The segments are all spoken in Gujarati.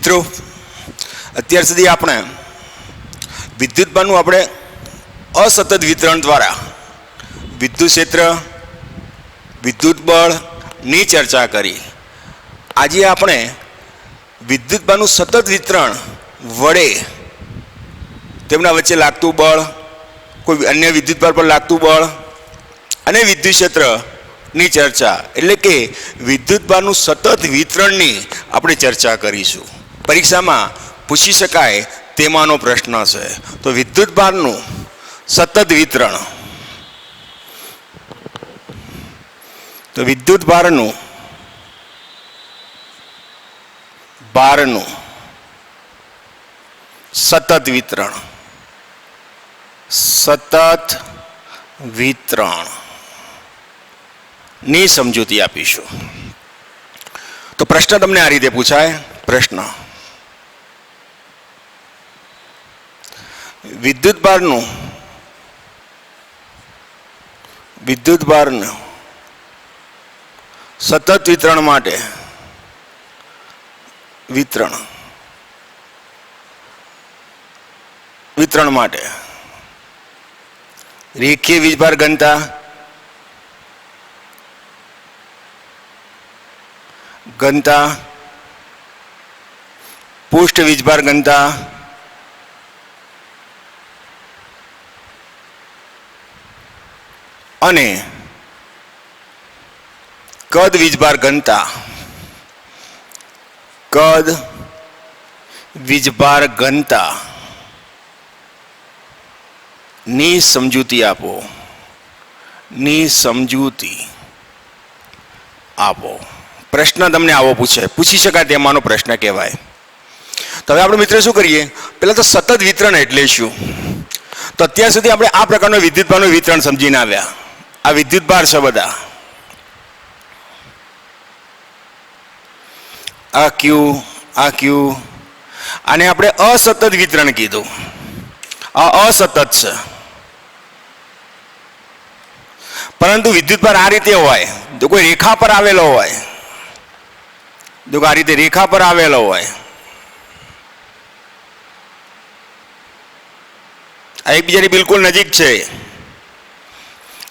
મિત્રો, અત્યાર સુધી આપણે વિદ્યુતભારનું આપણે અસતત વિતરણ દ્વારા વિદ્યુત ક્ષેત્ર, વિદ્યુત બળની ચર્ચા કરી. આજે આપણે વિદ્યુતભારનું સતત વિતરણ વડે તેમના વચ્ચે લાગતું બળ, કોઈ અન્ય વિદ્યુતભાર પર લાગતું બળ અને વિદ્યુત ક્ષેત્રની ચર્ચા, એટલે કે વિદ્યુતભારનું સતત વિતરણની આપણે ચર્ચા કરીશું. પરીક્ષામાં પૂછી શકાય તેમાંનો પ્રશ્ન છે. તો વિદ્યુતભારનું સતત વિતરણ, તો વિદ્યુતભારનું સતત વિતરણની સમજૂતી આપીશું. તો પ્રશ્ન તમને આ રીતે પૂછાય. પ્રશ્ન: વિદ્યુતભારનું સતત વિતરણ માટે રેખીય વીજભાર ઘનતા, પૃષ્ઠ વીજભાર ઘનતા અને કદ વીજભાર ઘનતા ની સમજૂતી આપો. પ્રશ્ન તમને આવો પૂછી શકાય તેમાંનો પ્રશ્ન કહેવાય. તો હવે આપણે મિત્રો શું કરીએ, પહેલા તો સતત વિતરણ એટલે શું? તો અત્યાર સુધી આપણે આ પ્રકારનું વિદ્યુતભારનું વિતરણ સમજીને આવ્યા. આ વિદ્યુતભાર છે બધા, આ ક્યુ, આને આપણે અસતત વિતરણ કીધું. આ અસતત છે, પરંતુ વિદ્યુતભાર આ રીતે હોય. જો કોઈ રેખા પર આવેલો હોય, આ રીતે રેખા પર આવેલો હોય, આ એકબીજાની બિલકુલ નજીક છે,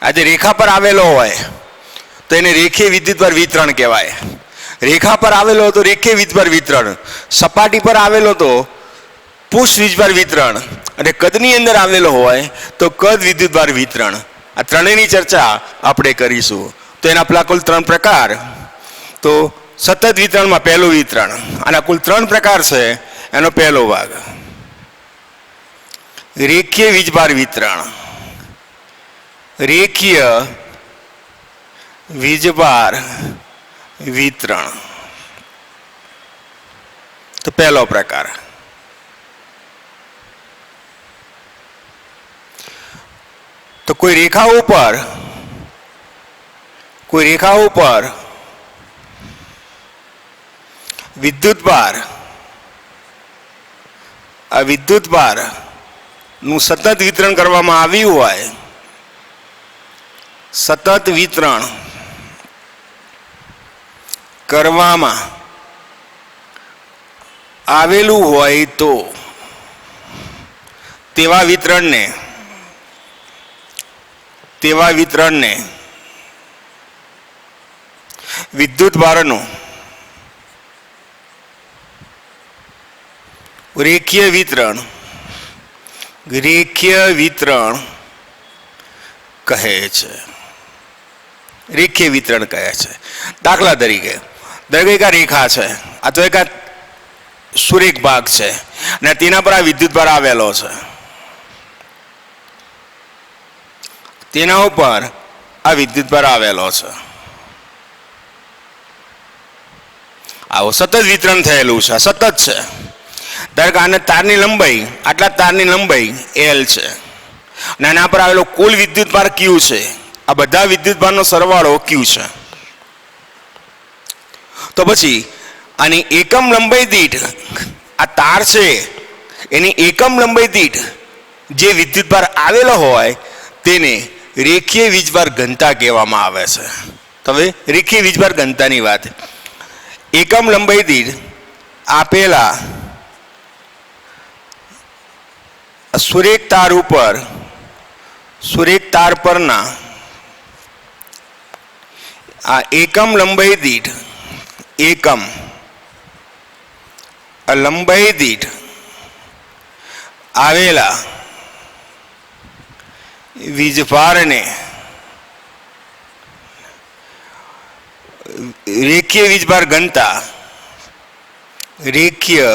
આજે રેખા પર આવેલો હોય તો એને રેખીય વિદ્યુતભાર વિતરણ કહેવાય. રેખા પર આવેલો તો રેખીય વીજભાર વિતરણ, સપાટી પર આવેલો તો પૃષ્ઠ વીજભાર વિતરણ, અને કદની અંદર આવેલો હોય તો કદ વિદ્યુતભાર વિતરણ. આ ત્રણેયની ચર્ચા આપણે કરીશું. તો એના પેલા કુલ 3 પ્રકાર. તો સતત વિતરણમાં પહેલું વિતરણ, આના કુલ 3 પ્રકાર છે. એનો પહેલો ભાગ રેખીય વીજભાર વિતરણ. રેખીય વીજભાર વિતરણ તો પહેલો પ્રકાર. તો કોઈ રેખા ઉપર વિદ્યુતભાર, આ વિદ્યુતભાર નું સતત વિતરણ કરવામાં આવ્યું હોય, સતત વિતરણ કરવામાં આવેલું હોય તો તેવા વિતરણને વિદ્યુતભારનું રેખીય વિતરણ કહે છે. રેખીય વિતરણ કહે છે. દાખલા તરીકે દરેક રેખા છે, આ તો એક સુરેખ ભાગ છે અને તેના પર આ વિદ્યુતભાર આવેલો છે. તેના ઉપર આ વિદ્યુતભાર આવેલો છે. આવો સતત વિતરણ થયેલું છે, સતત છે. દરેક આને તારની લંબાઈ, આટલા તારની લંબાઈ L છે અને આના પર આવેલો કુલ વિદ્યુતભાર Q છે. આ બધા વિદ્યુતભારનો સરવાળો Q છે. તો પછી આની એકમ લંબાઈ દીઠ, આ તાર છે એની એકમ લંબાઈ દીઠ જે વિદ્યુતભાર આવેલો હોય તેને રેખીય વીજભાર ઘનતા કહેવામાં આવે છે. તો હવે રેખીય વીજભાર ઘનતાની વાત, એકમ લંબાઈ દીઠ આપેલા સુરેખ તાર ઉપર સુરેખ તાર પરના આ એકમ લંબાઈ દીઠ એકમ લંબાઈ દીઠ આવેલા વીજભારને રેખીય વીજભાર ઘનતા રેખીય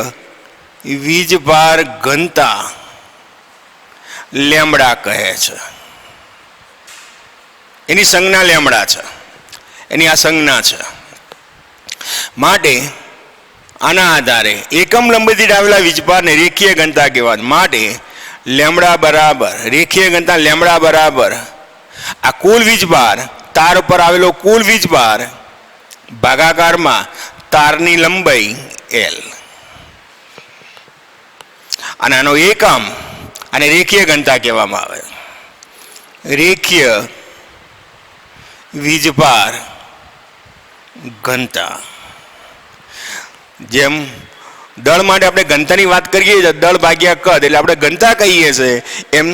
વીજભાર ઘનતા લેમ્બડા કહે છે. એની સંજ્ઞા લેમ્બડા છે, એની આ સંજ્ઞા છે. માટે આના આધારે એકમ લંબાઈ દીઠ આવેલા વીજભારને રેખીય ઘનતા કહેવાય. માટે લેમ્બડા બરાબર રેખીય ઘનતા લેમ્બડા બરાબર આ કુલ વીજભાર તાર ઉપર આવેલો કુલ વીજભાર ભાગાકારમાં તારની લંબાઈ L અને આનો એકમ અને રેખીય ઘનતા કહેવામાં આવે. રેખીય વીજભાર ઘનતા. જેમ દળ માટે આપણે ઘનતાની વાત કરીએ છીએ, દળ ભાગ્યા કદ એટલે આપણે ઘનતા કહીએ છીએ, એમ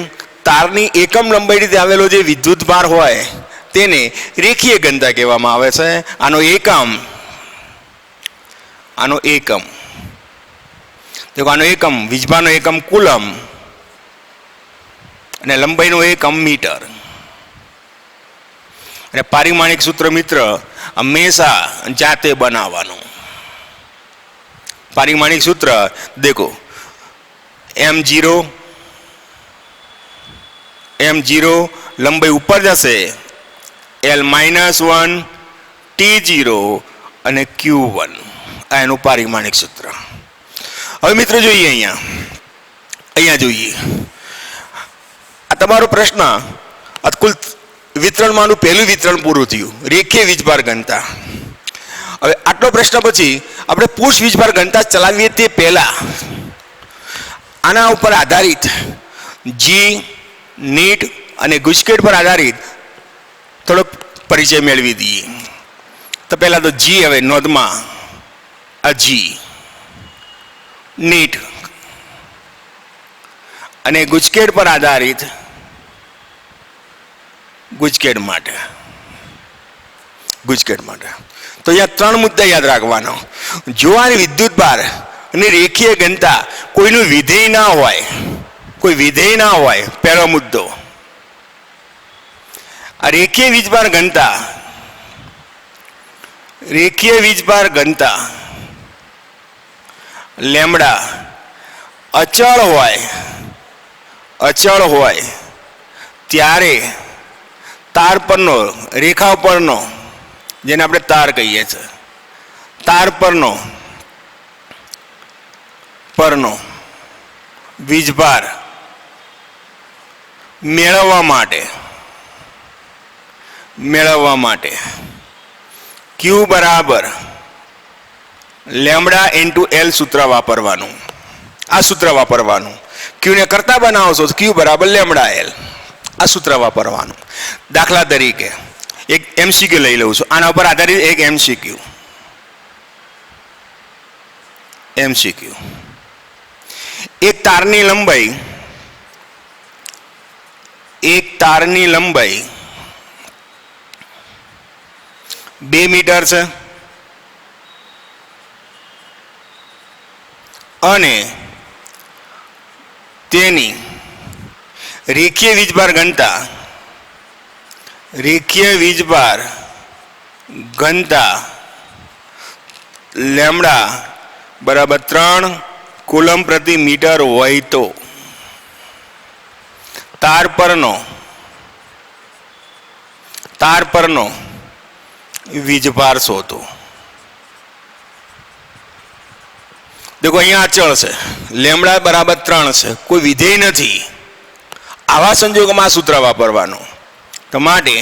તારની એકમ લંબાઈ રીતે આવેલો જે વિદ્યુત ભાર હોય તેને રેખીય ઘનતા કહેવામાં આવે છે. આનો એકમ વીજભારનો એકમ કુલમ અને લંબાઈનો એકમ મીટર. અને પારિમાણિક સૂત્ર મિત્ર હંમેશા જાતે બનાવવાનું. पारिमाणिक सूत्र देखो m0 लंबाई ऊपर जैसे L-1 T0 અને Q1 આ એનું પારિમાણિક સૂત્ર. હવે મિત્રો જોઈએ અહીંયા જોઈએ આ તમારો પ્રશ્ન અનુકૂળ વિતરણમાંનું પહેલું વિતરણ પૂરું થયું, રેખીય વીજભાર ઘનતા. હવે આટલો પ્રશ્ન પછી આપણે પુરુષ વીજભાર ઘનતા ચલાવીએ તે પહેલા આના ઉપર આધારિત જી નીટ અને ગુજકેટ પર આધારિત થોડોક પરિચય મેળવી દઈએ. તો પહેલા તો જી, હવે નોંધમાં આ જી નીટ અને ગુજકેટ પર આધારિત ગુજકેટ માટે તો અહીંયા ત્રણ મુદ્દા યાદ રાખવાનો. જો આ વિદ્યુત ભાર અને રેખીય ઘનતા કોઈનું વિધેય ના હોય, પહેલો મુદ્દો. આ રેખીય વીજભાર ઘનતા લેમ્બડા અચળ હોય ત્યારે તાર પરનો રેખા પરનો, જેને આપણે તાર કહીએ છીએ, તાર પરનો વીજભાર મેળવવા માટે Q બરાબર લેમ્બડા ઇન્ટુ L સૂત્ર વાપરવાનું. આ સૂત્ર વાપરવાનું. Q ને કરતા બનાવશો તો Q બરાબર લેમ્બડા L. આ સૂત્ર વાપરવાનું. દાખલા તરીકે એક MCQ લઈ લઉં છું, આના ઉપર આધારિત એક MCQ. એક તારની લંબાઈ 2 મીટર છે અને તેની રેખીય વીજભાર ઘનતા લેમ્બડા બરાબર 3 કુલમ પ્રતિ મીટર હોય તો તાર પરનો વીજભાર શોધો. देखो અહીંયા અચળ છે, લેમ્બડા બરાબર 3 છે, કોઈ વિધેય નથી. આવા સંજોગોમાં સૂત્ર વાપરવાનું. તો માટે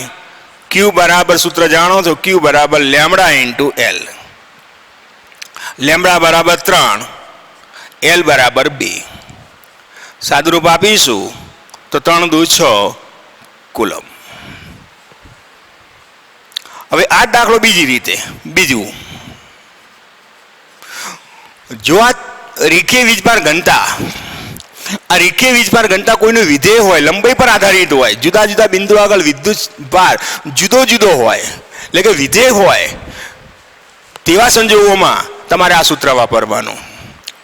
Q બરાબર સૂત્ર જાણો છો, Q બરાબર લેમ્બડા ઇન્ટુ L. લેમ્બડા બરાબર 3, L બરાબર 2. સાદુરૂપ આપીશું તો 3 દુ 6 કુલમ. હવે આ દાખલો બીજી રીતે, બીજું જો આ રેખીય વીજભાર ઘનતા, આ રેખીય વીજભાર ઘનતા કોઈનું વિધેય હોય, લંબાઈ પર આધારિત હોય, જુદા જુદા બિંદુ આગળ વિદ્યુત ભાર જુદો જુદો હોય, એટલે કે વિધેય હોય, તેવા સંજોગોમાં તમારે આ સૂત્ર વાપરવાનું.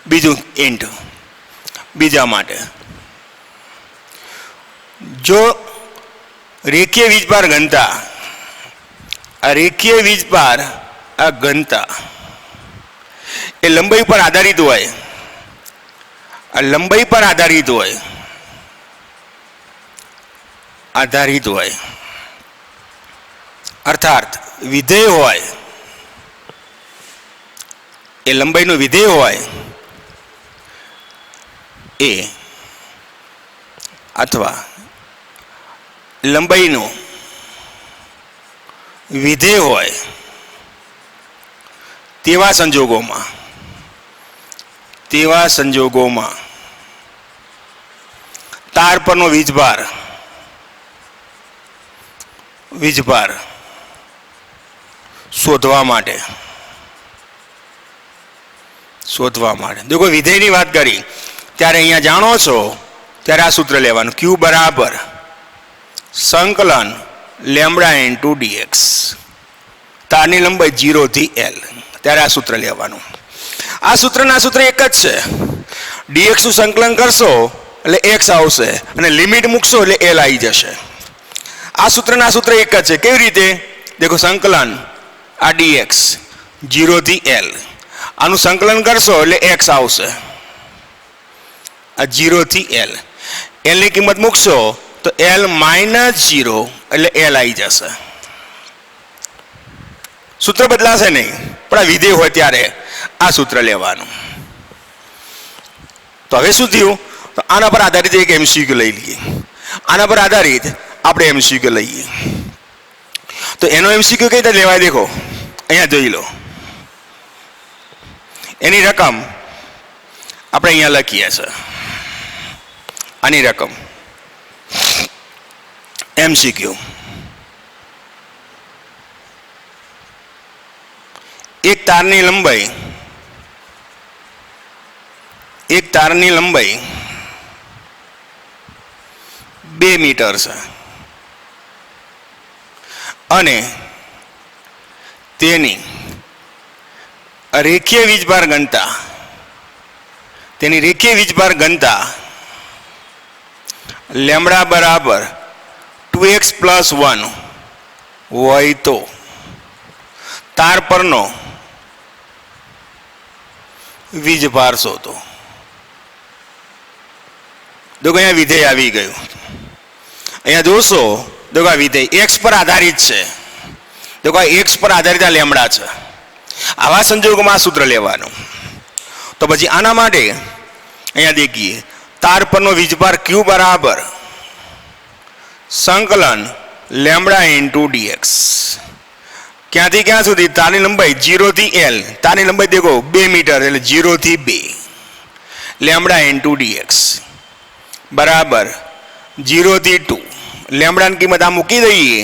બીજું ઇન્ટ બીજા માટે, જો રેખીય વીજભાર ઘનતા, આ રેખીય વીજભાર આ ઘનતા એ લંબાઈ પર આધારિત હોય, આ લંબાઈ પર આધારિત હોય અર્થાત વિધેય હોય, એ લંબાઈનું વિધેય હોય એ, અથવા લંબાઈનું વિધેય હોય તેવા સંજોગોમાં તાર પરનો વીજભાર શોધવા માટે દેખો વિધેયની વાત કરી ત્યારે અહીંયા જાણો છો ત્યારે આ સૂત્ર લેવાનું, Q બરાબર સંકલન લેમ્બડા ઇન્ટુ ડીએક્સ, તારની લંબાઈ 0 થી L, ત્યારે આ સૂત્ર લેવાનું. આ સૂત્રના સૂત્ર એક જ છે, ડીએક્સ નું સંકલન કરશો એટલે x આવશે અને લિમિટ મૂકશો એટલે L આવી જશે. આ સૂત્રના સૂત્ર એક જ છે. કેવી રીતે? દેખો સંકલન આ ડીએક્સ 0 થી L, આનું સંકલન કરશો એટલે x આવશે, આ 0 થી L, L ની કિંમત મૂકશો તો L -0 એટલે L આવી જશે. સૂત્ર બદલાશે નહીં, પણ આ વિધેય હોય ત્યારે આ સૂત્ર લેવાનું. તો હવે શું થયું? તો આના પર આધારિત એક MCQ લઈ લઈએ. આના પર આધારિત આપણે MCQ લઈએ. તો એનો MCQ કઈ રીતે લેવાય? દેખો અહીંયા જોઈ લો, એની રકમ આપણે અહીંયા લખીએ છે, આની રકમ MCQ. એક તારની લંબાઈ 2 મીટર છે અને તેની રેખીય વીજભાર ઘનતા લેમ્બડા બરાબર 2x + 1 હોય તો તાર પરનો વીજભાર શોધો. દેખો અહીંયા વિધેય આવી ગયું, અહીંયા જોશો. દેખો આ વિધેય x પર આધારિત છે. દેખો આ x પર આધારિત આ લેમ્બડા છે. આવા સંજોગોમાં આ સૂત્ર લેવાનું. તો પછી આના માટે અહીંયા દેખીએ, તાર પરનો વીજભાર Q બરાબર સંકલન લેમ્બડા ઇન્ટુ ડીએક્સ. ક્યાંથી ક્યાં સુધી? તારની લંબાઈ 0 થી L, તારની લંબાઈ દેખો 2 મીટર એટલે 0 થી 2 લેમ્બડા ઇન્ટુ ડીએક્સ બરાબર 0 થી 2. લેમ્બડાની કિંમત આ મૂકી દઈએ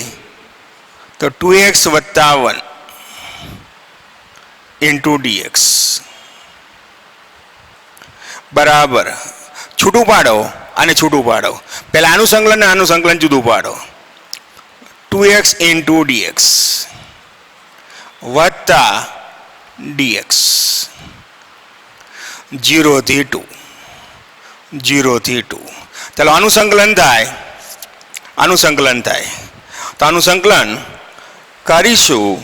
તો 2x + 1 ઇન્ટુ ડીએક્સ બરાબર, છૂટું પાડો અને છૂટું પાડો, પહેલા આનું સંકલન ને આનું સંકલન જુદું પાડો, 2x ઇન્ટુ ડીએક્સ વત્તા dx 0 થી 2. ચાલો આનું સંકલન થાય, તો આનું સંકલન કરીશું.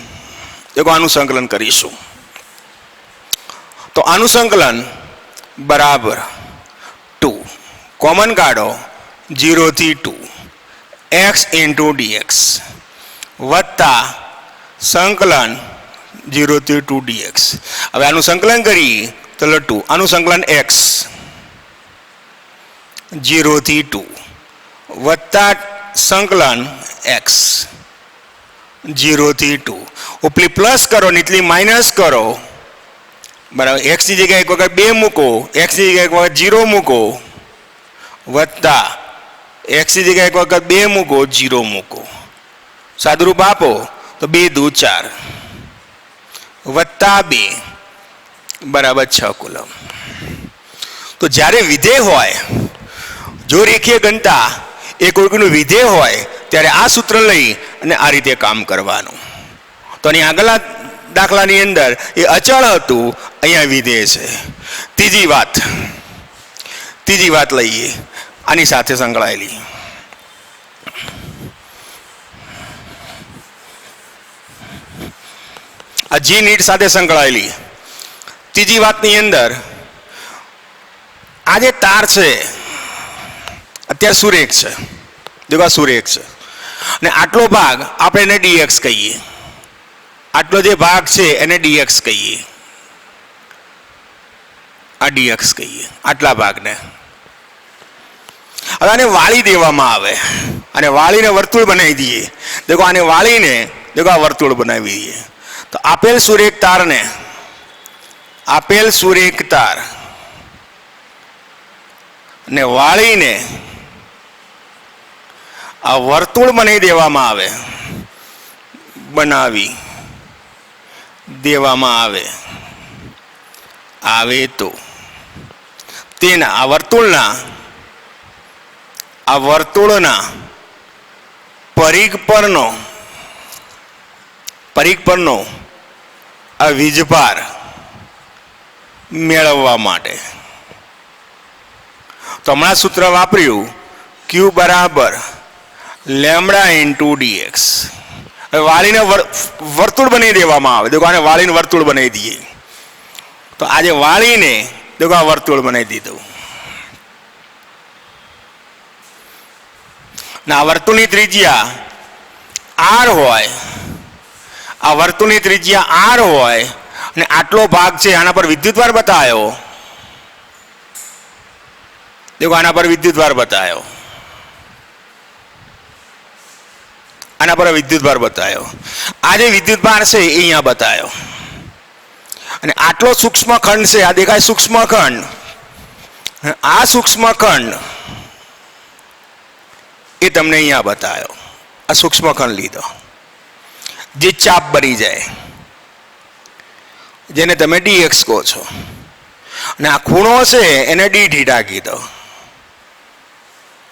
દેખો આનું સંકલન કરીશું તો આનું સંકલન બરાબર 2, કોમન કાઢો 0 થી 2 x ઇન્ટુ dx વત્તા સંકલન 0 થી 2 dx. હવે આનું સંકલન કરી તો 2, આનું સંકલન x 0 થી 2 વત્તા સંકલન x 0 થી 2. ઉપલી પ્લસ કરો નીચલી માઇનસ કરો બરાબર. x ની જગ્યાએ એક વખત 2 મૂકો, x ની જગ્યાએ એક વખત 0 મૂકો વત્તા x ની જગ્યાએ એક વખત 2 મૂકો 0 મૂકો. સાદુરૂપ આપો તો 2 × 2 = 4 વત્તા 2 બરાબર 6 કુલમ. તો જ્યારે વિધેય હોય, જો રેખીય ઘનતા એ કોઈકનું વિધેય હોય ત્યારે આ સૂત્ર લઈ અને આ રીતે કામ કરવાનું. તો અહીં આગળના દાખલાની અંદર એ અચળ હતું, અહીંયા વિધેય છે. ત્રીજી વાત લઈએ આની સાથે સંકળાયેલી. આ જી નીટ સાથે સંકળાયેલી ત્રીજી વાતની અંદર આ જે તાર છે અત્યારે સુરેખ છે, દેખો આ સુરેખ છે અને આટલો ભાગ આપણે એને ડીએક્સ કહીએ. આટલો જે ભાગ છે એને ડીએક્સ કહીએ, આ ડીએક્સ કહીએ આટલા ભાગને. હવે આને વાળી દેવામાં આવે અને વાળીને વર્તુળ બનાવી દઈએ. દેખો આને વાળીને દેખો આ વર્તુળ બનાવી દઈએ. તો આપેલ સુરેખ તાર ને વાળીને આ વર્તુળ બનાવી દેવામાં આવે તો તેના આ વર્તુળના પરિઘ પરનો આ વીજભાર મેળવવા માટે તો હમણાં સૂત્ર વાપર્યું Q બરાબર લેમડા ઇન્ટુ ડીએક્સ. વાળીને વર્તુળ બનાવી દેવામાં આવે. દેખો આને વાળીને વર્તુળ બનાવી દઈએ. તો આજે વાળીને દેખો આ વર્તુળ બનાવી દીધું. આ વર્તુળની ત્રિજ્યા R હોય, આ વર્તુળની ત્રિજ્યા R હોય અને આટલો ભાગ છે આના પર વિદ્યુતભાર બતાવ્યો. દેખો આના પર વિદ્યુતભાર બતાવ્યો, આના પર વિદ્યુતભાર બતાવ્યો. આ જે વિદ્યુતભાર છે એ અહીંયા બતાવ્યો અને આટલો સૂક્ષ્મ ખંડ છે, આ દેખાય સૂક્ષ્મ ખંડ. આ સૂક્ષ્મ ખંડ એ તમને અહીંયા બતાવ્યો. આ સૂક્ષ્મ ખંડ લીધો જે ચાપ બની જાય, જેને તમે ડીએક્સ કહો છો, અને આ ખૂણો છે એને ડી થીટા કીધો.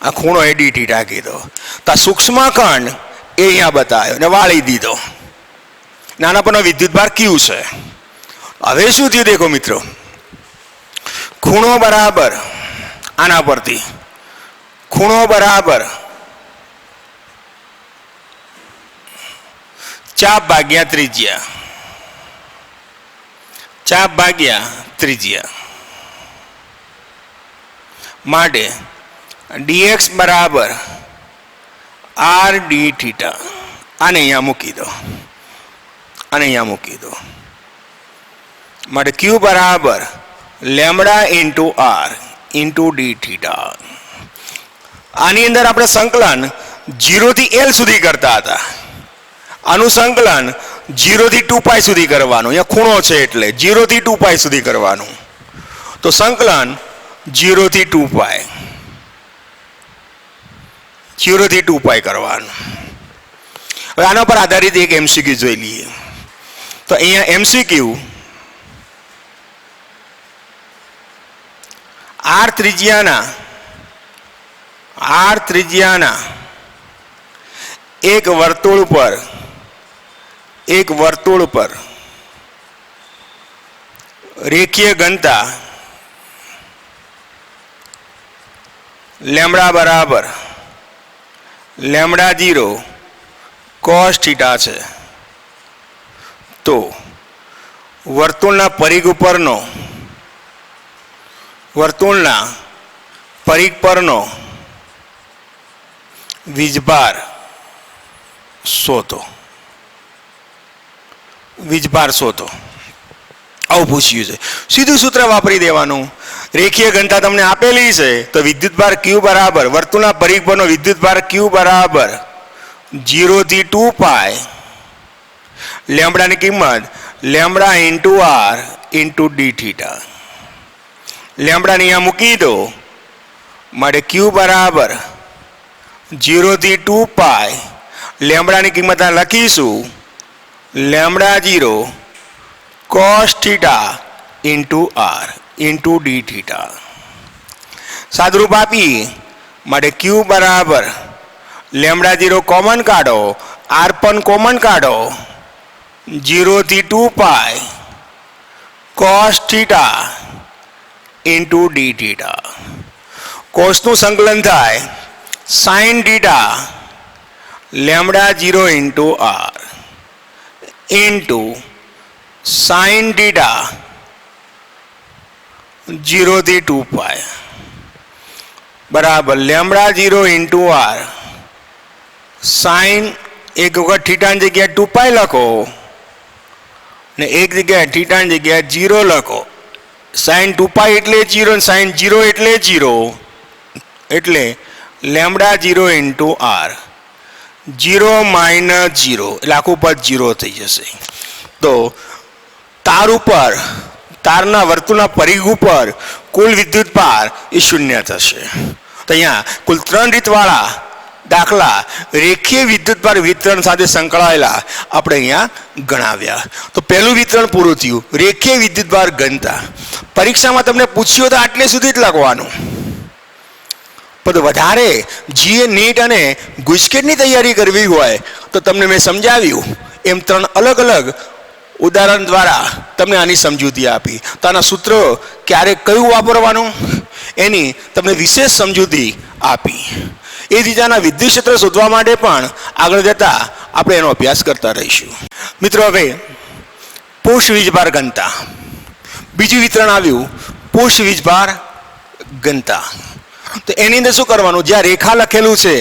આ ખૂણો એ ડી થીટા કીધો. તો આ સૂક્ષ્મ ખંડ એ અહીંયા બતાવ્યો ને વાળી દીધો. નાના પરનો વિદ્યુતભાર Q છે. હવે શું થયું દેખો મિત્રો, ખૂણો બરાબર આના પરથી ખૂણો બરાબર ચાપ ભાગ્યા ત્રિજ્યા માટે dx બરાબર r d થીટા. આને અહીંયા મૂકી દો. માટે q બરાબર lambda into r into D theta. આની અંદર આપણે સંકલન 0 થી L સુધી કરતા હતા. આનું સંકલન 0 થી 2π સુધી કરવાનું. અહીંયા ખૂણો છે એટલે 0 થી 2π સુધી કરવાનું. તો સંકલન 0 થી 2π કરવાનું. હવે આના પર આધારિત એક એમસીક્યુ જોઈ લઈએ. તો અહીંયા એમસીક્યુ r ત્રિજ્યાના એક વર્તુળ પર રેખીય ઘનતા લેમડા બરાબર લેમડા 0 cos થીટા છે. તો વર્તુળના પરિઘ પરનો વીજભાર શોધો. આવું પૂછ્યું છે. સીધું સૂત્ર વાપરી દેવાનું. રેખીય ઘનતા તમને આપેલી છે તો વિદ્યુતભાર Q બરાબર વર્તુળના પરિઘ પરનો વિદ્યુતભાર Q બરાબર 0 થી 2π લેમ્બડાની કિંમત lambda into r into D theta. લેમ્બડાને અહીંયા મૂકી દો. માટે Q બરાબર 0 થી 2π લેમ્બડાની કિંમત લખીશું lambda 0 cos theta into R into D theta. સાદરૂપ આપી માટે ક્યુ બરાબર લેમડા 0 કોમન કાઢો, આર પણ કોમન કાઢો, 0 થી 2 pi cos theta into D theta. કોસનું સંકલન થાય sine theta lambda 0 into R into sine theta 0 થી 2 પાય બરાબર લેમડા 0 ઇન્ટુ આર સાઇન એક વખત થીટાની જગ્યાએ 2 પાય લખો ને એક જગ્યાએ થીટાની જગ્યાએ 0 લખો. સાઇન 2 પાય એટલે 0 અને સાઇન 0 એટલે 0 એટલે લેમડા 0 ઇન્ટુ આર 0 માઇનસ 0 એટલે આખું પદ 0 થઈ જશે. તો તાર ઉપર તારના વર્તુળના પરિઘ ઉપર કુલ વિદ્યુત ભાર એ 0 થશે. તો અહીંયા કુલ 3 રીતવાળા દાખલા રેખીય વિદ્યુત ભાર વિતરણ સાથે સંકળાયેલા આપણે અહીંયા ગણાવ્યા. તો પહેલું વિતરણ પૂરું થયું, રેખીય વિદ્યુત ભાર ઘનતા. પરીક્ષામાં તમને પૂછ્યું તો આટલે સુધી જ લખવાનું, પણ વધારે જીએ નીટ અને ગુજકેટની તૈયારી કરવી હોય તો તમને મેં સમજાવ્યું એમ 3 અલગ અલગ ઉદાહરણ દ્વારા તમને આની સમજૂતી આપી. તો આના સૂત્રો ક્યારે કયું વાપરવાનું એની તમને વિશેષ સમજૂતી આપી. એ જ રીતે આના વિદ્યુત ક્ષેત્ર શોધવા માટે પણ આગળ જતા આપણે એનો અભ્યાસ કરતા રહીશું. મિત્રો હવે પૃષ્ઠ વીજભાર ઘનતા બીજું વિતરણ આવ્યું, પૃષ્ઠ વીજભાર ઘનતા. તો એની અંદર શું કરવાનું, જ્યાં રેખા લખેલું છે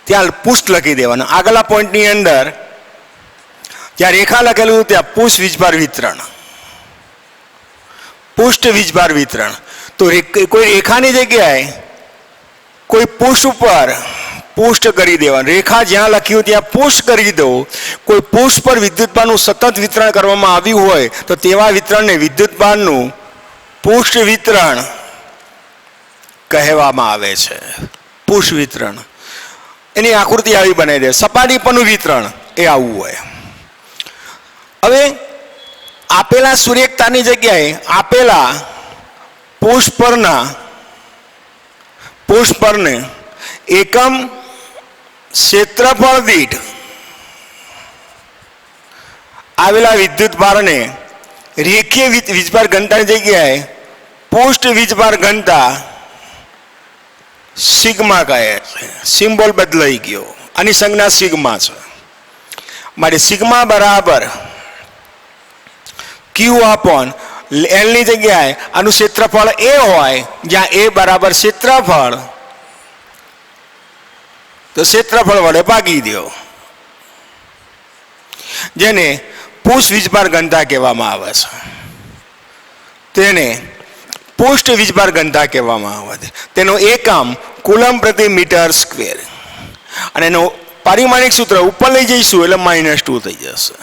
ત્યાં પૃષ્ઠ લખી દેવાનું. આગલા પોઈન્ટની અંદર જ્યાં રેખા લખેલું ત્યાં પૃષ્ઠ વીજભાર વિતરણ, પૃષ્ઠ વીજભાર વિતરણ. તો કોઈ રેખાની જગ્યાએ કોઈ પૃષ્ઠ ઉપર પૃષ્ઠ કરી દેવાનું. રેખા જ્યાં લખ્યું ત્યાં પૃષ્ઠ કરી દો. કોઈ પૃષ્ઠ પર વિદ્યુતભારનું સતત વિતરણ કરવામાં આવ્યું હોય તો તેવા વિતરણને વિદ્યુતભારનું પૃષ્ઠ વિતરણ કહેવામાં આવે છે. પૃષ્ઠ વિતરણ એની આકૃતિ આવી બનાવી દે. સપાટી પરનું વિતરણ એ આવું હોય. હવે આપેલા સુરેખતાની જગ્યાએ આપેલા પૃષ્ઠ પરને એકમ ક્ષેત્રફળ દીઠ આવેલા વિદ્યુત ભારને રેખીય વીજભાર ઘનતાની જગ્યાએ પૃષ્ઠ વીજભાર ઘનતા સિગ્મા કહે છે. સિમ્બોલ બદલાઈ ગયો, આની સંજ્ઞા સિગ્મા છે. માટે સિગ્મા બરાબર ક્યુ અપોન એલ ની જગ્યાએ આનું ક્ષેત્રફળ એ હોય, જ્યાં એ બરાબર ક્ષેત્રફળ, તો ક્ષેત્રફળ વડે ભાગી દો, જેને પૃષ્ઠ વીજભાર ઘનતા કહેવામાં આવે છે. તેને પૃષ્ઠ વીજભાર ઘનતા કહેવામાં આવે છે. તેનો એકમ કુલમ પ્રતિ મીટર સ્ક્વેર અને એનું પારિમાણિક સૂત્ર ઉપર લઈ જઈશું એટલે -2 થઈ જશે.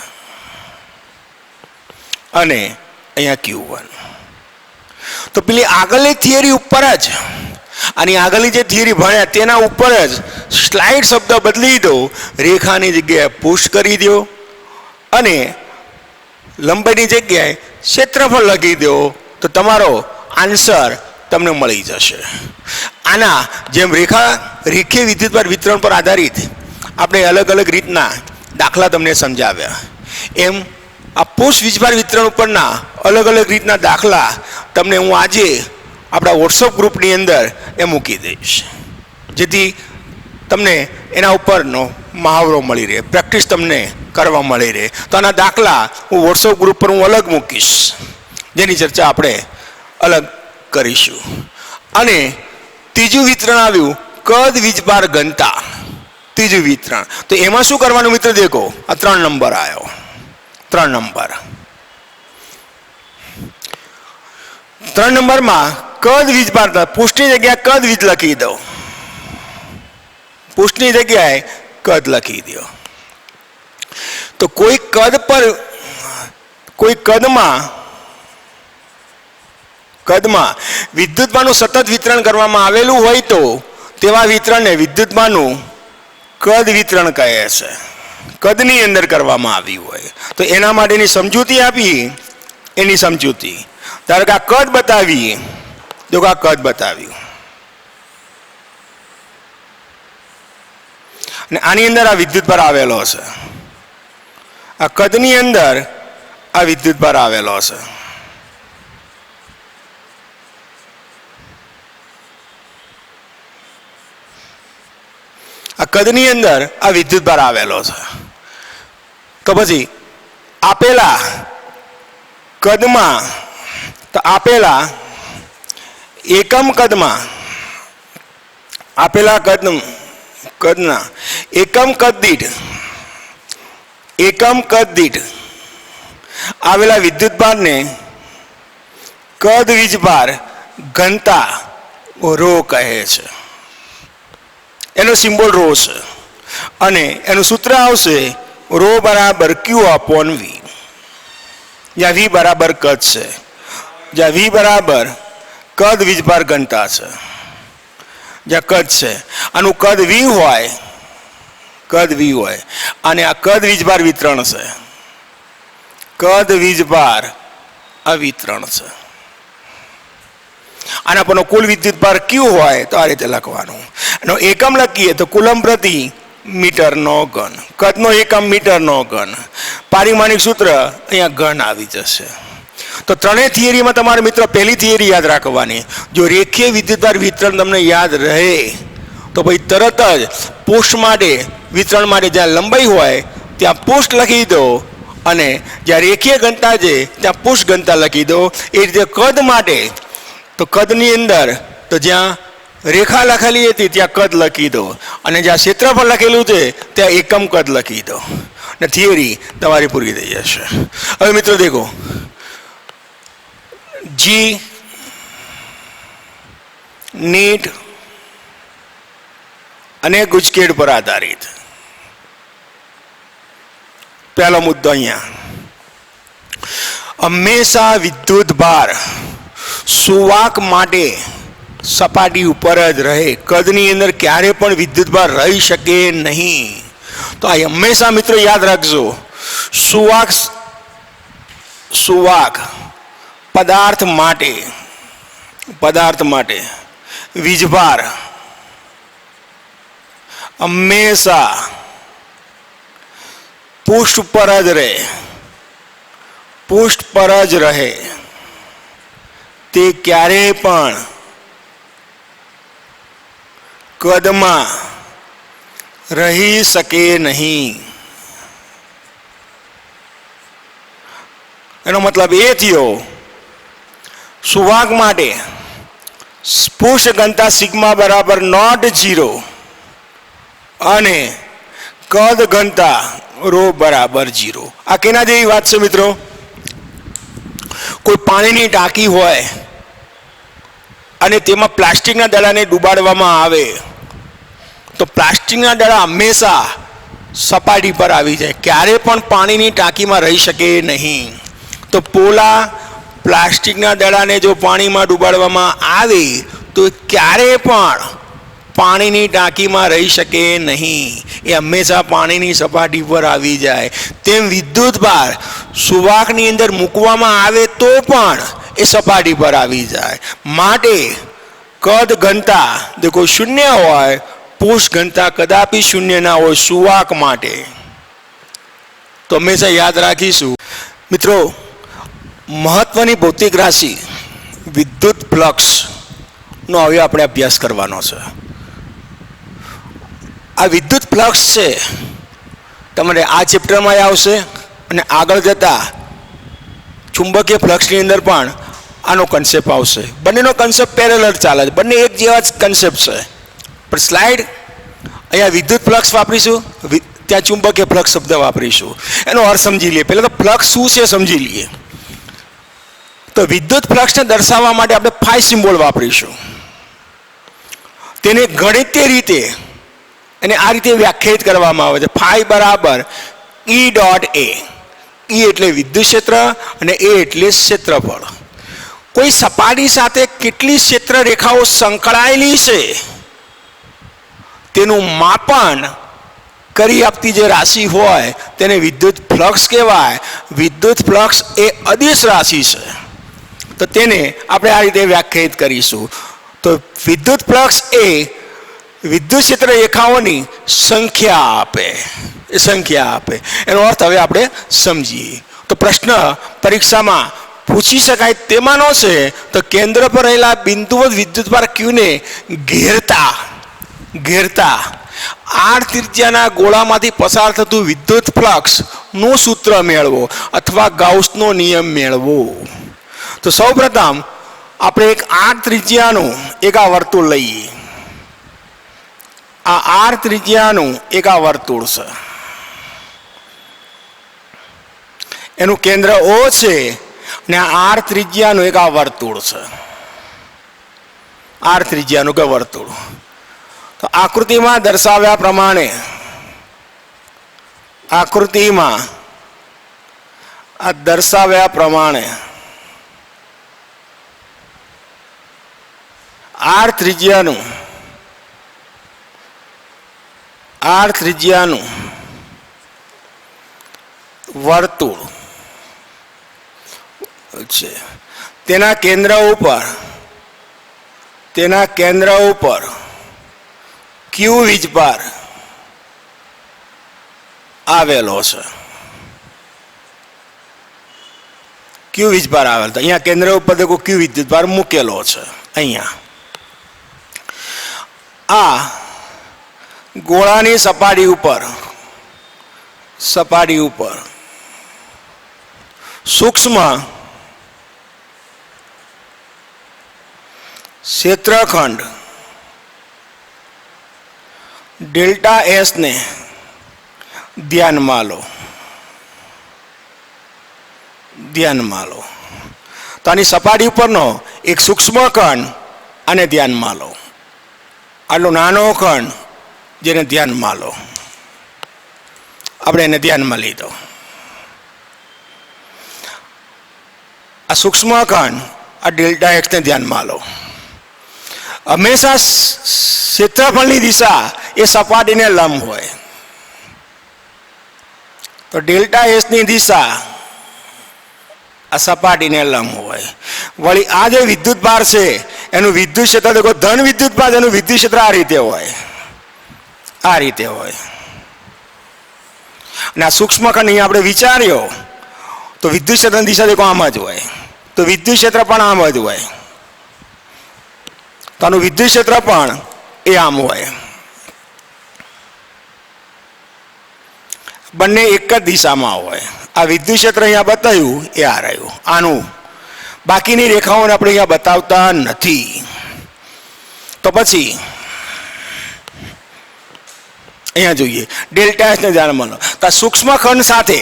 અને અહીંયા Q1. તો પેલી આગળની થિયરી ઉપર જ, આની આગળની જે થિયરી ભણ્યા તેના ઉપર જ સ્લાઇડ શબ્દ બદલી દો, રેખાની જગ્યાએ પુશ કરી દો અને લંબાઈની જગ્યાએ ક્ષેત્રફળ લખી દો, તો તમારો આન્સર તમને મળી જશે. આના જેમ રેખીય વિદ્યુતભાર વિતરણ પર આધારિત આપણે અલગ અલગ રીતના દાખલા તમને સમજાવ્યા, એમ આ પૃષ્ઠ વીજભાર વિતરણ ઉપરના અલગ અલગ રીતના દાખલા તમને હું આજે આપણા વોટ્સઅપ ગ્રુપની અંદર એ મૂકી દઈશ, જેથી તમને એના ઉપરનો મહાવરો મળી રહે, પ્રેક્ટિસ તમને કરવા મળી રહે. તો આના દાખલા હું વોટ્સઅપ ગ્રુપ પર હું અલગ મૂકીશ, જેની ચર્ચા આપણે અલગ કરીશું. અને ત્રીજું વિતરણ આવ્યું કદ વીજભાર ઘનતા. ત્રીજું વિતરણ, તો એમાં શું કરવાનું મિત્ર, દેખો આ 3 નંબર આવ્યો. 3 નંબરમાં કદ વીજભાર, પૃષ્ઠની જગ્યાએ કદ વીજ લખી દો, પૃષ્ઠની જગ્યાએ કદ લખી દો. તો કોઈ કદ પર, કોઈ કદમાં વિદ્યુતભારનું સતત વિતરણ કરવામાં આવેલું હોય તો તેવા વિતરણને વિદ્યુતભારનું કદ વિતરણ કહે છે. કદની અંદર કરવામાં આવ્યું હોય તો એના માટેની સમજૂતી આપી, એની સમજૂતી ધારો કે આ કદ બતાવીએ, જો કે આ કદ બતાવ્યું, અને આની અંદર આ વિદ્યુતભાર આવેલો છે, આ કદની અંદર આ વિદ્યુતભાર આવેલો છે. આ કદની અંદર આ વિદ્યુતભાર આવેલો છે. તો પછી આપેલા કદમાં, તો આપેલા એકમ કદમાં, આપેલા કદના એકમ કદ દીઠ આવેલા વિદ્યુતભારને કદ વીજભાર ઘનતા ρ કહે છે. એનો સિમ્બોલ ρ છે અને એનું સૂત્ર આવશે ρ બરાબર Q/V, જ્યાં V બરાબર કદ છે, જ્યાં V બરાબર કદ વીજભાર ઘનતા છે, જ્યાં કદ છે આનું કદ V હોય, અને આ કદ વીજભાર વિતરણ છે, કદ વીજભાર અવિતરણ છે. આના પરનો કુલ વિદ્યુતભાર Q હોય તો આ રીતે લખવાનું. એનો એકમ લખીએ તો કુલમ પ્રતિ મીટરનો ઘન, કદનો એકમ મીટરનો ઘન, પારિમાણિક સૂત્ર અહીંયા ઘન આવી જશે. તો ત્રણેય થિયરીમાં તમારે મિત્રો પહેલી થિયરી યાદ રાખવાની. જો રેખીય વિદ્યુતભાર વિતરણ તમને યાદ રહે તો પછી તરત જ પૃષ્ઠ માટે વિતરણ માટે જ્યાં લંબાઈ હોય ત્યાં પૃષ્ઠ લખી દો, અને જ્યાં રેખીય ઘનતા છે ત્યાં પૃષ્ઠ ઘનતા લખી દો. એ રીતે કદ માટે તો કદની અંદર તો જ્યાં રેખા લખેલી હતી ત્યાં કદ લખી દો, અને જ્યાં ક્ષેત્રફળ લખેલું છે ત્યાં એકમ કદ લખી દો, અને થિયરી તમારી પૂરી થઈ જશે. હવે મિત્રો દેખો, જી નીટ અને ગુજકેટ પર આધારિત પહેલો મુદ્દો અહીંયા, હંમેશા વિદ્યુત ભાર સુવાહક માટે સપાટી ઉપર જ રહે, કદની અંદર ક્યારે પણ વિદ્યુત ભાર રહી શકે નહીં. તો આ હંમેશા મિત્રો યાદ રાખજો. સુવાહક પદાર્થ માટે વીજભાર હંમેશા પૃષ્ઠ પર જ રહે, તે ક્યારેય પણ કદમાં રહી શકે નહીં. એનો મતલબ એ થયો, સુવાહક માટે પૃષ્ઠ ઘનતા સિગ્મા બરાબર નોટ 0 અને કદ ઘનતા ρ બરાબર 0. આ કેના જેવી વાત છે મિત્રો? કોઈ પાણીની ટાંકી હોય અને તેમાં પ્લાસ્ટિકના દડાને ડુબાડવામાં આવે તો પ્લાસ્ટિકના દડા હંમેશા સપાટી પર આવી જાય, ક્યારે પણ પાણીની ટાંકીમાં રહી શકે નહીં. તો પોલા પ્લાસ્ટિકના દડાને જો પાણીમાં ડુબાડવામાં આવે તો ક્યારે પણ પાણીની ટાંકીમાં રહી શકે નહીં, એ હંમેશા પાણીની સપાટી પર આવી જાય. તેમ વિદ્યુત ભાર સુવાહકની અંદર મૂકવામાં આવે તો પણ એ સપાટી પર આવી જાય. માટે કદ ઘનતા દેખો શૂન્ય હોય, પૃષ્ઠ ઘનતા કદાપી શૂન્ય ના હોય સુવાહક માટે. તો હંમેશા યાદ રાખીશું મિત્રો. મહત્વની ભૌતિક રાશિ વિદ્યુત ફ્લક્સનો હવે આપણે અભ્યાસ કરવાનો છે. આ વિદ્યુત ફ્લક્સ છે તમારે આ ચેપ્ટરમાં આવશે, અને આગળ જતા ચુંબકીય ફ્લક્સની અંદર પણ આનો કન્સેપ્ટ આવશે. બંનેનો કન્સેપ્ટ પેરેલલ ચાલે છે, બંને એક જેવા જ કન્સેપ્ટ છે. પણ સ્લાઇડ અહીંયા વિદ્યુત ફ્લક્સ વાપરીશું, ત્યાં ચુંબકીય ફ્લક્સ શબ્દ વાપરીશું. એનો અર્થ સમજી લઈએ. પહેલાં તો ફ્લક્સ શું છે સમજી લઈએ. તો વિદ્યુત ફ્લક્સને દર્શાવવા માટે આપણે ફાઈ સિમ્બોલ વાપરીશું. તેને ગણિતીય રીતે અને આ રીતે વ્યાખ્યાયિત કરવામાં આવે છે. ફાઈ બરાબર E ડોટ A. E એટલે વિદ્યુત ક્ષેત્ર અને A એટલે ક્ષેત્રફળ. કોઈ સપાટી સાથે કેટલી ક્ષેત્ર રેખાઓ સંકળાયેલી છે તેનું માપન કરી આપતી જે રાશિ હોય તેને વિદ્યુત ફ્લક્સ કહેવાય. વિદ્યુત ફ્લક્સ એ અદિશ રાશિ છે. તો તેને આપણે આ રીતે વ્યાખ્યાયિત કરીશું. તો વિદ્યુત ફ્લક્સ એ વિદ્યુત ક્ષેત્ર રેખાઓની સંખ્યા આપે. એનો અર્થ હવે આપણે સમજીએ. તો પ્રશ્ન પરીક્ષામાં પૂછી શકાય તેમાંનો છે તો કેન્દ્ર પર રહેલા બિંદુવત વિદ્યુતભાર ક્યુને ઘેરતા r ત્રિજ્યાના ગોળામાંથી પસાર થતું વિદ્યુત ફ્લક્સ નું સૂત્ર મેળવો અથવા ગાઉસનો નિયમ મેળવો. તો સૌપ્રથમ આપણે એક r ત્રિજ્યાનું એક આ વર્તુળ લઈએ. આ r ત્રિજ્યાનું એક આ વર્તુળ છે. એનું કેન્દ્ર O છે અને આ r ત્રિજ્યાનું એક આ વર્તુળ છે. r ત્રિજ્યાનું કે વર્તુળ. તો આકૃતિમાં દર્શાવ્યા પ્રમાણે r ત્રિજ્યાનું વર્તુળ છે. તેના કેન્દ્ર ઉપર Q વીજભાર આવેલો છે. અહીંયા કેન્દ્ર ઉપર દેખો Q વિદ્યુતભાર મૂકેલો છે. અહીંયા આ ગોળાની સપાટી ઉપર સૂક્ષ્મ ક્ષેત્રખંડ ડેલ્ટા એસ ને ધ્યાનમાં લો. તો આની સપાટી ઉપરનો એક સૂક્ષ્મ કણ આને ધ્યાનમાં લો. આટલો નાનો કણ જેને ધ્યાનમાં લો. આપણે એને ધ્યાનમાં લીધો. આ સૂક્ષ્મ કણ આ ડેલ્ટા એક્સ ને ધ્યાનમાં લો. હંમેશા ક્ષેત્રફળની દિશા એ સપાટીને લંબ હોય. તો ડેલ્ટા એસ ની દિશા આ સપાટીને લંબ હોય. વળી આ જે વિદ્યુતભાર છે એનું વિદ્યુત ક્ષેત્ર દેખો, ધન વિદ્યુતભાર એનું વિદ્યુત ક્ષેત્ર આ રીતે હોય. અને આ સૂક્ષ્મ ખંડ અહીંયા આપણે વિચાર્યો તો વિદ્યુત ક્ષેત્રની દિશા દેખો આમ જ હોય. તો વિદ્યુત ક્ષેત્ર પણ આમ જ હોય. તો આનું વિદ્યુત ક્ષેત્ર પણ એ આમ હોય. બંને એક જ દિશામાં હોય. આ વિદ્યુત ક્ષેત્ર અહીંયા બતાવ્યું એ આ રહ્યું આનું. બાકીની રેખાઓને આપણે અહીંયા બતાવતા નથી. તો પછી અહીંયા જોઈએ ડેલ્ટા એસ ને ધ્યાનમાં લો. તો સૂક્ષ્મ ખંડ સાથે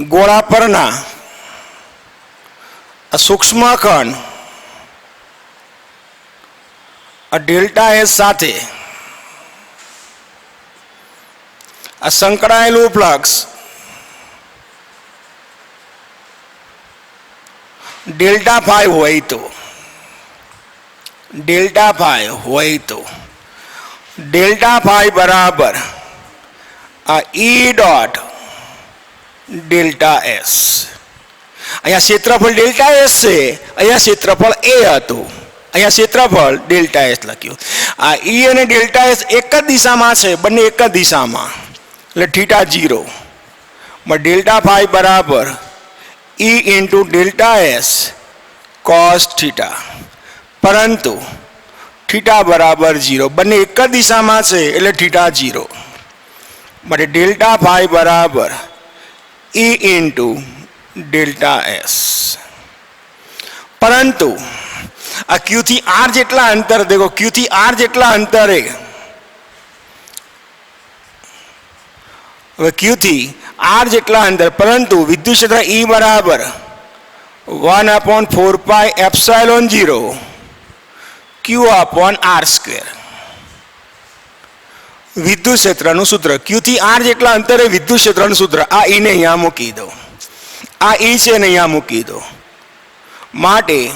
ગોળા પરના સૂક્ષ્મ ખંડ ડેલ્ટા એસ સાથે આ સંકળાયેલું ફ્લક્સ ડેલ્ટા ફાઈ હોય તો ડેલ્ટા ફાઈ બરાબર આ ઈ ડોટ ડેલ્ટા એસ. અહીંયા ક્ષેત્રફળ ડેલ્ટા એસ છે, અહીંયા ક્ષેત્રફળ એ હતું, અહીંયા ક્ષેત્રફળ ડેલ્ટા એસ લખ્યું. આ ઈ અને ડેલ્ટા એસ એક જ દિશામાં છે, બંને એક જ દિશામાં, એટલે થીટા 0. ડેલ્ટા ફાઈ બરાબર ઈ into delta S cos theta, પરંતુ થીટા બરાબર 0, બંને એક જ દિશામાં છે એટલે થીટા 0. માટે ડેલ્ટા ફાઈ બરાબર ઈ ઇન્ટુ ડેલ્ટા એસ. પરંતુ આ ક્યુ થી આર જેટલા અંતર દેખો, ક્યુ થી આર જેટલા અંતરે, હવે ક્યુ થી આર જેટલા અંતર, પરંતુ વિદ્યુત ક્ષેત્ર ઈ બરાબર 1/4 pi epsilon 0 Q upon R square. વિદ્યુત ક્ષેત્રનું સૂત્ર ક્યુ થી આર જેટલા અંતરે વિદ્યુત ક્ષેત્રનું સૂત્ર. આ ઈ ને અહીંયા મૂકી દો, આ ઈ છે ને અહીંયા મૂકી દો. માટે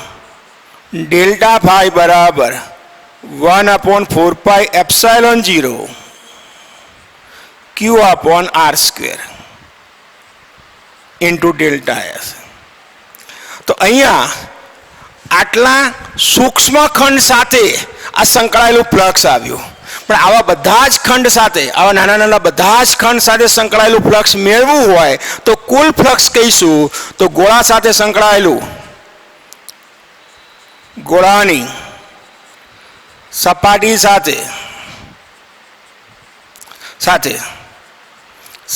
ડેલ્ટા ફાઈ બરાબર 1/4 pi epsilon 0 Q upon R square. Into delta S. તો અહીંયા આટલા સૂક્ષ્મ ખંડ સાથે આ સંકળાયેલું ફ્લક્સ આવ્યું, પણ આવા બધા જ ખંડ સાથે, આવા નાના નાના બધા જ ખંડ સાથે સંકળાયેલું ફ્લક્સ મેળવવું હોય તો કુલ ફ્લક્સ કહીશું તો ગોળા સાથે સંકળાયેલું, ગોળાની સપાટી સાથે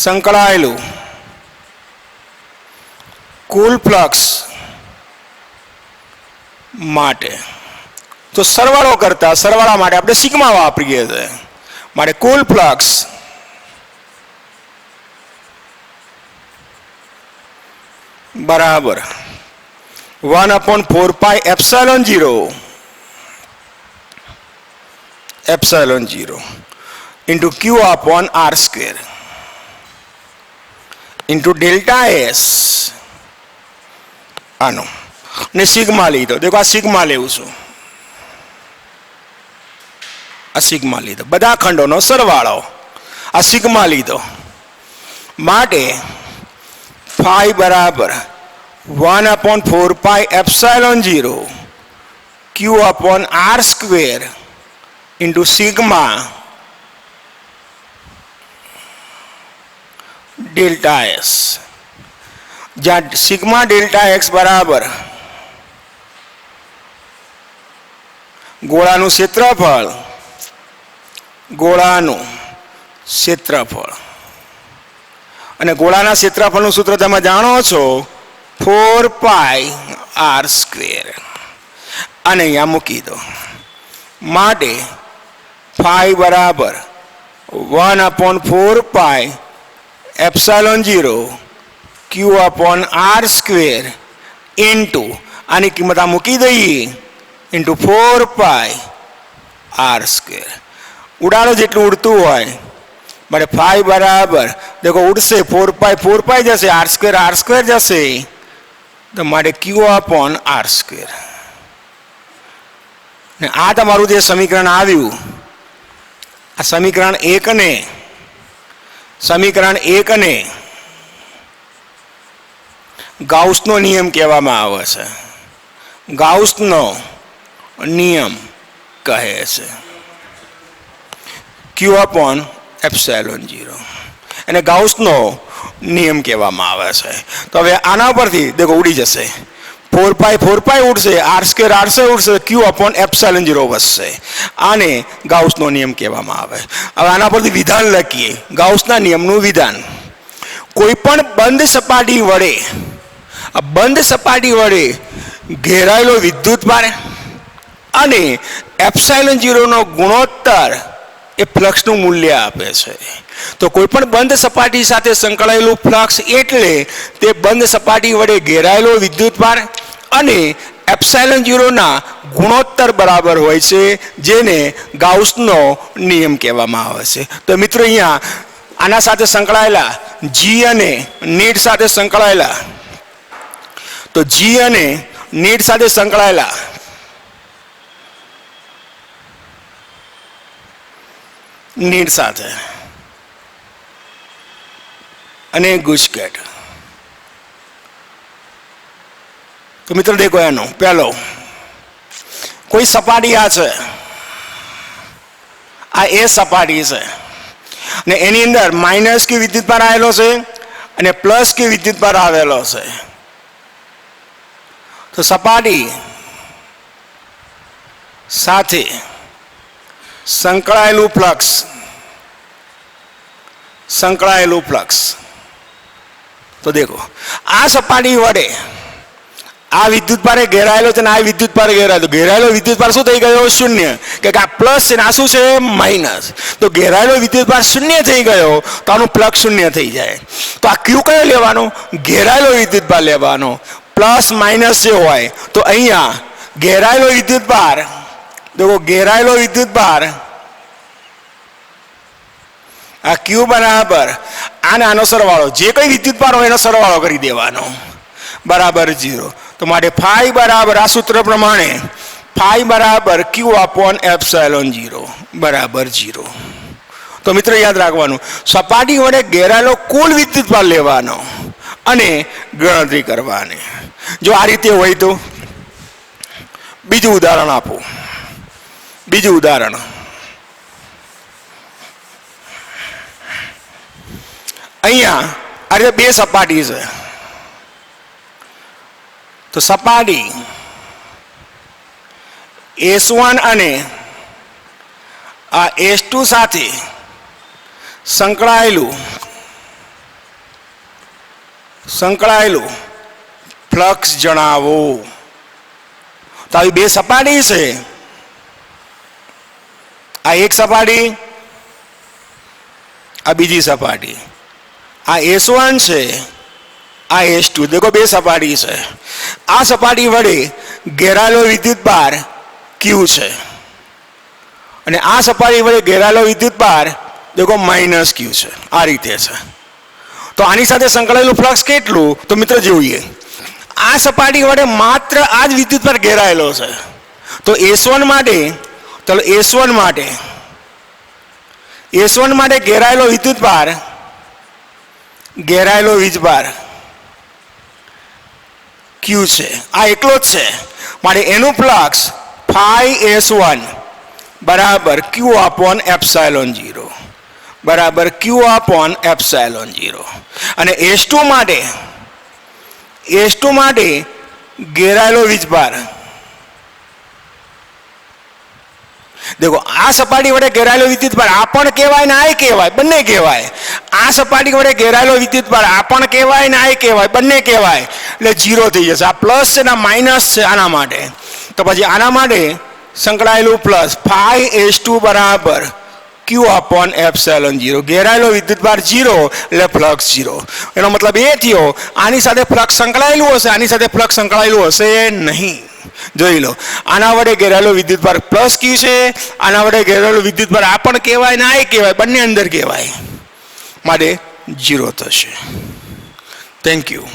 સંકળાયેલું કુલ ફ્લક્સ માટે, તો સરવાળો કરતા સરવાળા માટે આપણે સિગ્મા વાપરીએ છીએ. માટે કુલ ફ્લક્સ બરાબર 1/4πε0 into q upon r square into delta s. આનો ને સિગ્મા લીધો. દેખો આ સિગ્મા લેવું છું, આ સિગ્મા લીધો, બધા ખંડોનો સરવાળો, આ સિગ્મા લીધો. માટે phi બરાબર 1/4πε0 q upon r square into sigma delta S, જ્યાં સિગ્મા ડેલ્ટા એક્સ બરાબર ગોળાનું ક્ષેત્રફળ, અને ગોળાના ક્ષેત્રફળનું સૂત્ર તમે જાણો છો 4πr², અને અહીંયા મૂકી દો. માટે phi બરાબર 1/4πε0 q upon r² ઇન્ટુ આની કિંમત આ મૂકી દઈએ ઇન્ટુ 4πr². ઉડાડો જેટલું ઉડતું હોય. માટે phi બરાબર દેખો ઉડશે 4π જશે, r² જશે, તો માટે q upon r². ને આ તમારું જે સમીકરણ આવ્યું, આ સમીકરણ 1 ને ગાઉસનો નિયમ કહેવામાં આવે છે. ગાઉસનો નિયમ કહે છે q upon ε0, એને ગાઉસનો નિયમ કહેવામાં આવે છે. તો હવે આના પરથી દેખો ઉડી જશે, 4π ઉડશે, r² ઉડશે, q upon ε0 વધશે. આને ગાઉસનો નિયમ કહેવામાં આવે. હવે આના પરથી વિધાન લખીએ, ગાઉસના નિયમનું વિધાન. કોઈ પણ બંધ સપાટી વડે ઘેરાયેલો વિદ્યુતભાર અને ε0 નો ગુણોત્તર એ ફ્લક્સનું મૂલ્ય આપે છે. તો કોઈ પણ બંધ સપાટી સાથે સંકળાયેલું ફ્લક્સ એટલે તે બંધ સપાટી વડે ઘેરાયેલો વિદ્યુતભાર અને ε0 ના ગુણોત્તર બરાબર હોય છે, જેને ગાઉસનો નિયમ કહેવામાં આવે છે. તો મિત્રો અહીંયા આના સાથે સંકળાયેલા જી અને નીડ સાથે સંકળાયેલા, તો જી અને નીડ સાથે સંકળાયેલા નીડ સાથે અને ગુજકેટ. તો મિત્રો દેખો એનો પહેલો કોઈ સપાટી આ છે, આ એ સપાટી છે, અને એની અંદર માઇનસ કે વિદ્યુતભાર આવેલો છે અને પ્લસ કે વિદ્યુતભાર આવેલો છે. તો સપાટી સાથે સંકળાયેલું ફ્લક્સ, તો દેખો આ સપાટી વડે આ વિદ્યુતભારે ઘેરાયેલો છે, આ વિદ્યુતભાર ઘેરાયેલો વિદ્યુતભાર શું થઈ ગયો? શૂન્ય. કે આ પ્લસ છે ને આ શું છે? માઇનસ. તો ઘેરાયેલો વિદ્યુતભાર શૂન્ય થઈ ગયો તો આનું ફ્લક્સ શૂન્ય થઈ જાય. તો આ ક્યુ કયો લેવાનો? ઘેરાયેલો વિદ્યુતભાર લેવાનો. પ્લસ માઇનસ જે હોય તો અહીંયા ઘેરાયેલો વિદ્યુતભાર, देखो घेराયેલો વિદ્યુતભાર આ Q બરાબર આને આનો સરવાળો, જે કઈ વિદ્યુતભાર હોય એનો સરવાળો કરી દેવાનો બરાબર 0. તો માટે ફાઈ બરાબર આ સૂત્ર પ્રમાણે ફાઈ બરાબર Q upon એપ્સિલોન 0 બરાબર 0. તો મિત્રો યાદ રાખવાનું, સપાટી વડે ઘેરાયેલો કુલ વિદ્યુતભાર લેવાનો અને ગણતરી કરવાની. જો આ રીતે હોય તો બીજું ઉદાહરણ આપો. બીજું ઉદાહરણ, અહીંયા આ રીતે બે સપાટી છે. તો સપાટી S1 અને આ S2 સાથે સંકળાયેલું ફ્લક્સ જણાવો. તો આવી બે સપાટી છે. આ એક સપાટી, આ બીજી સપાટી. આ S1 છે, આ S2. દેખો બે સપાટી છે. આ સપાટી વડે ઘેરાયેલો વિદ્યુતભાર Q છે અને આ સપાટી વડે ઘેરાયેલો વિદ્યુતભાર દેખો માઇનસ Q છે. આ રીતે છે. તો આની સાથે સંકળાયેલું ફ્લક્સ કેટલું? તો મિત્રો જોઈએ, આ સપાટી વડે માત્ર આ જ વિદ્યુતભાર ઘેરાયેલો છે. તો S1 માટે ઘેરાયેલો વિદ્યુતભાર Q છે. આ એકલો જ છે. માટે એનું ફ્લક્સ phi S1 બરાબર Q upon epsilon 0 બરાબર Q upon epsilon 0. અને S2 માટે ઘેરાયેલો વીજભાર, દેખો આ સપાટી વડે ઘેરાયેલો વિદ્યુતભાર આ પણ કહેવાય ને આ કહેવાય, બંને કહેવાય. આ સપાટી વડે ઘેરાયેલો વિદ્યુતભાર આ પણ કહેવાય ને આ કહેવાય, બંને કહેવાય. એટલે 0 થઈ જશે. આ પ્લસ છે ને માઇનસ છે આના માટે. તો પછી આના માટે સંકળાયેલું પ્લસ phi S2 બરાબર Q upon epsilon 0. ઘેરાયેલો વિદ્યુતભાર 0 એટલે ફ્લક્સ 0. એનો મતલબ એ થયો આની સાથે ફ્લક્સ સંકળાયેલું હશે, આની સાથે ફ્લક્સ સંકળાયેલું હશે નહીં. જોઈ લો, આના વડે ઘેરાયેલો વિદ્યુતભાર પ્લસ Q છે, આના વડે ઘેરાયેલો વિદ્યુતભાર આ પણ કહેવાય ને આ કહેવાય, બંને અંદર કહેવાય. માટે 0 થશે. Thank you.